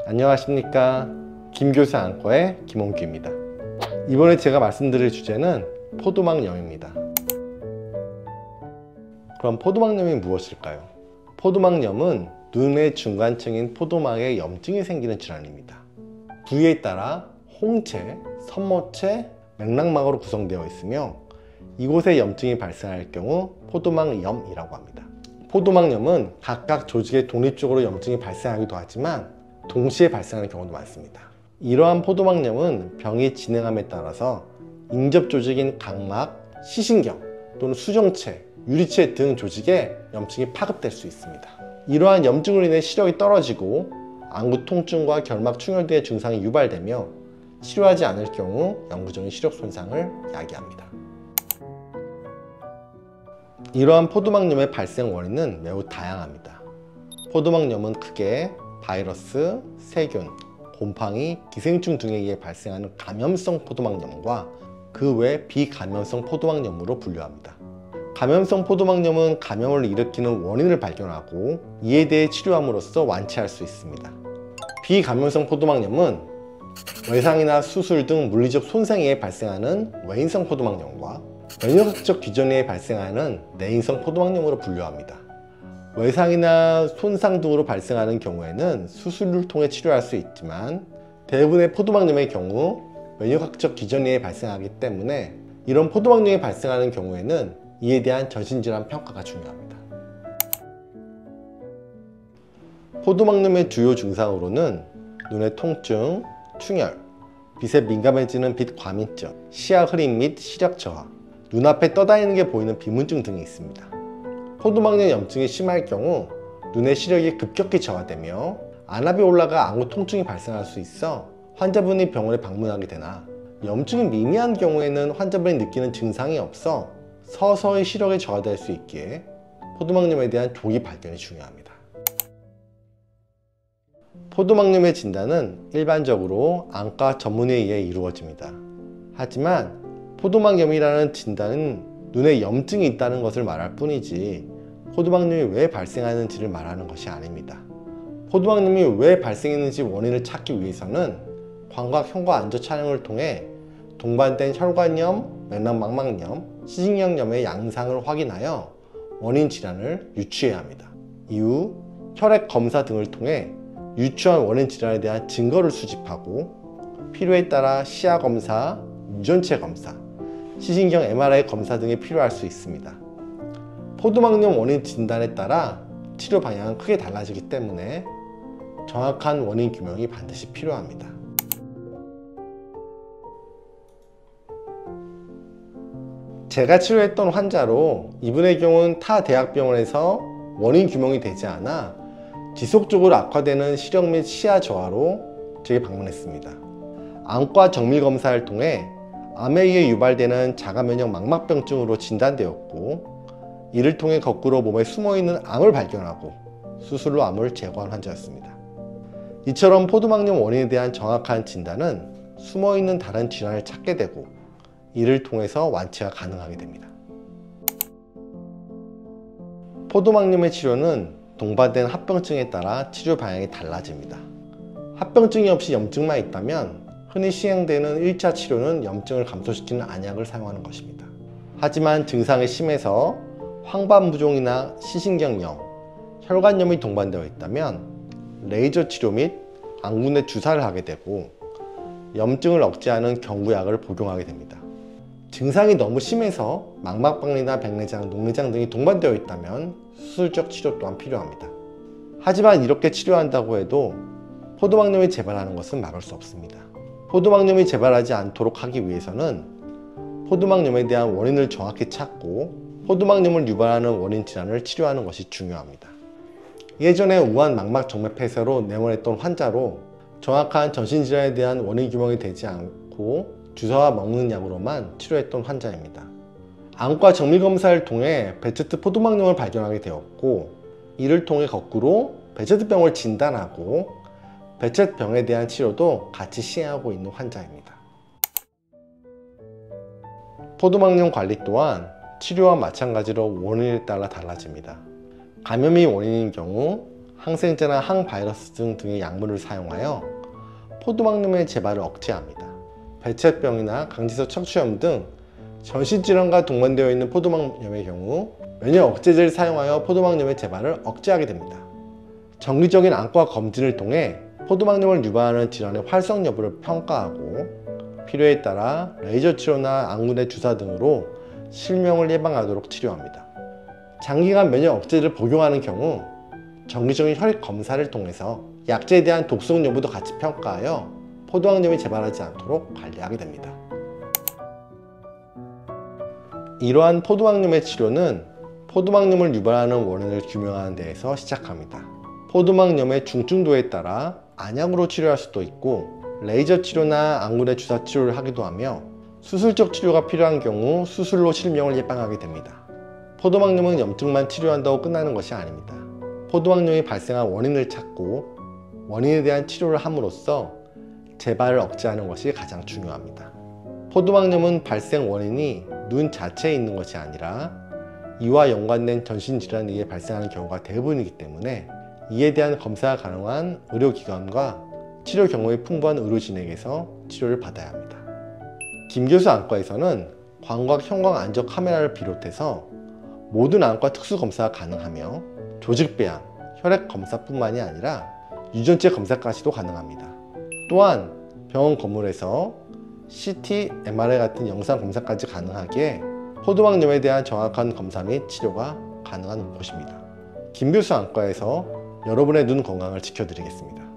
안녕하십니까, 김교수 안과의 김홍규입니다. 이번에 제가 말씀드릴 주제는 포도막염입니다. 그럼 포도막염이 무엇일까요? 포도막염은 눈의 중간층인 포도막에 염증이 생기는 질환입니다. 부위에 따라 홍채, 선모채, 맥락막으로 구성되어 있으며 이곳에 염증이 발생할 경우 포도막염이라고 합니다. 포도막염은 각각 조직에 독립적으로 염증이 발생하기도 하지만 동시에 발생하는 경우도 많습니다. 이러한 포도막염은 병이 진행함에 따라서 인접 조직인 각막, 시신경 또는 수정체, 유리체 등 조직에 염증이 파급될 수 있습니다. 이러한 염증으로 인해 시력이 떨어지고 안구 통증과 결막 충혈 등의 증상이 유발되며 치료하지 않을 경우 영구적인 시력 손상을 야기합니다. 이러한 포도막염의 발생 원인은 매우 다양합니다. 포도막염은 크게 바이러스, 세균, 곰팡이, 기생충 등에 의해 발생하는 감염성 포도막염과 그 외 비감염성 포도막염으로 분류합니다. 감염성 포도막염은 감염을 일으키는 원인을 발견하고 이에 대해 치료함으로써 완치할 수 있습니다. 비감염성 포도막염은 외상이나 수술 등 물리적 손상에 의해 발생하는 외인성 포도막염과 면역학적 기전에 의해 발생하는 내인성 포도막염으로 분류합니다. 외상이나 손상 등으로 발생하는 경우에는 수술을 통해 치료할 수 있지만 대부분의 포도막염의 경우 면역학적 기전에 의해 발생하기 때문에 이런 포도막염이 발생하는 경우에는 이에 대한 전신질환 평가가 중요합니다. 포도막염의 주요 증상으로는 눈의 통증, 충혈, 빛에 민감해지는 빛 과민증, 시야 흐림 및 시력 저하, 눈앞에 떠다니는 게 보이는 비문증 등이 있습니다. 포도막염 염증이 심할 경우 눈의 시력이 급격히 저하되며 안압이 올라가 안구 통증이 발생할 수 있어 환자분이 병원에 방문하게 되나 염증이 미미한 경우에는 환자분이 느끼는 증상이 없어 서서히 시력이 저하될 수 있기에 포도막염에 대한 조기 발견이 중요합니다. 포도막염의 진단은 일반적으로 안과 전문의에 의해 이루어집니다. 하지만 포도막염이라는 진단은 눈에 염증이 있다는 것을 말할 뿐이지 포도막염이 왜 발생하는지를 말하는 것이 아닙니다. 포도막염이 왜 발생했는지 원인을 찾기 위해서는 광각 현과 안저 촬영을 통해 동반된 혈관염, 맥락막막염, 시신경염의 양상을 확인하여 원인 질환을 유추해야 합니다. 이후 혈액 검사 등을 통해 유추한 원인 질환에 대한 증거를 수집하고 필요에 따라 시야 검사, 유전체 검사, 시신경 MRI 검사 등이 필요할 수 있습니다. 포도막염 원인 진단에 따라 치료 방향은 크게 달라지기 때문에 정확한 원인 규명이 반드시 필요합니다. 제가 치료했던 환자로 이분의 경우는 타 대학병원에서 원인 규명이 되지 않아 지속적으로 악화되는 시력 및 시야 저하로 제게 방문했습니다. 안과 정밀검사를 통해 암에 의해 유발되는 자가면역 망막병증으로 진단되었고 이를 통해 거꾸로 몸에 숨어있는 암을 발견하고 수술로 암을 제거한 환자였습니다. 이처럼 포도막염 원인에 대한 정확한 진단은 숨어있는 다른 질환을 찾게 되고 이를 통해서 완치가 가능하게 됩니다. 포도막염의 치료는 동반된 합병증에 따라 치료 방향이 달라집니다. 합병증이 없이 염증만 있다면 흔히 시행되는 1차 치료는 염증을 감소시키는 안약을 사용하는 것입니다. 하지만 증상이 심해서 황반부종이나 시신경염, 혈관염이 동반되어 있다면 레이저 치료 및 안구 내 주사를 하게 되고 염증을 억제하는 경구약을 복용하게 됩니다. 증상이 너무 심해서 망막박리나 백내장, 녹내장 등이 동반되어 있다면 수술적 치료 또한 필요합니다. 하지만 이렇게 치료한다고 해도 포도막염이 재발하는 것은 막을 수 없습니다. 포도막염이 재발하지 않도록 하기 위해서는 포도막염에 대한 원인을 정확히 찾고 포도막염을 유발하는 원인 질환을 치료하는 것이 중요합니다. 예전에 우한 망막 정맥 폐쇄로 내원했던 환자로 정확한 전신질환에 대한 원인 규명이 되지 않고 주사와 먹는 약으로만 치료했던 환자입니다. 안과 정밀검사를 통해 베체트 포도막염을 발견하게 되었고 이를 통해 거꾸로 베체트병을 진단하고 베체트병에 대한 치료도 같이 시행하고 있는 환자입니다. 포도막염 관리 또한 치료와 마찬가지로 원인에 따라 달라집니다. 감염이 원인인 경우 항생제나 항바이러스 등의 약물을 사용하여 포도막염의 재발을 억제합니다. 배체병이나 강지석 척추염 등 전신질환과 동반되어 있는 포도막염의 경우 면역 억제제를 사용하여 포도막염의 재발을 억제하게 됩니다. 정기적인 안과 검진을 통해 포도막염을 유발하는 질환의 활성 여부를 평가하고 필요에 따라 레이저 치료나 안구내 주사 등으로 실명을 예방하도록 치료합니다. 장기간 면역 억제제를 복용하는 경우 정기적인 혈액 검사를 통해서 약제에 대한 독성 여부도 같이 평가하여 포도막염이 재발하지 않도록 관리하게 됩니다. 이러한 포도막염의 치료는 포도막염을 유발하는 원인을 규명하는 데에서 시작합니다. 포도막염의 중증도에 따라 안약으로 치료할 수도 있고 레이저 치료나 안구내 주사 치료를 하기도 하며 수술적 치료가 필요한 경우 수술로 실명을 예방하게 됩니다. 포도막염은 염증만 치료한다고 끝나는 것이 아닙니다. 포도막염이 발생한 원인을 찾고 원인에 대한 치료를 함으로써 재발을 억제하는 것이 가장 중요합니다. 포도막염은 발생 원인이 눈 자체에 있는 것이 아니라 이와 연관된 전신질환에 의해 발생하는 경우가 대부분이기 때문에 이에 대한 검사가 가능한 의료기관과 치료 경험이 풍부한 의료진에게서 치료를 받아야 합니다. 김교수 안과에서는 광각 형광 안적 카메라를 비롯해서 모든 안과 특수검사가 가능하며 조직배양, 혈액 검사뿐만이 아니라 유전체 검사까지도 가능합니다. 또한 병원 건물에서 CT, MRI 같은 영상 검사까지 가능하기에 포도막염에 대한 정확한 검사 및 치료가 가능한 곳입니다. 김교수 안과에서 여러분의 눈 건강을 지켜드리겠습니다.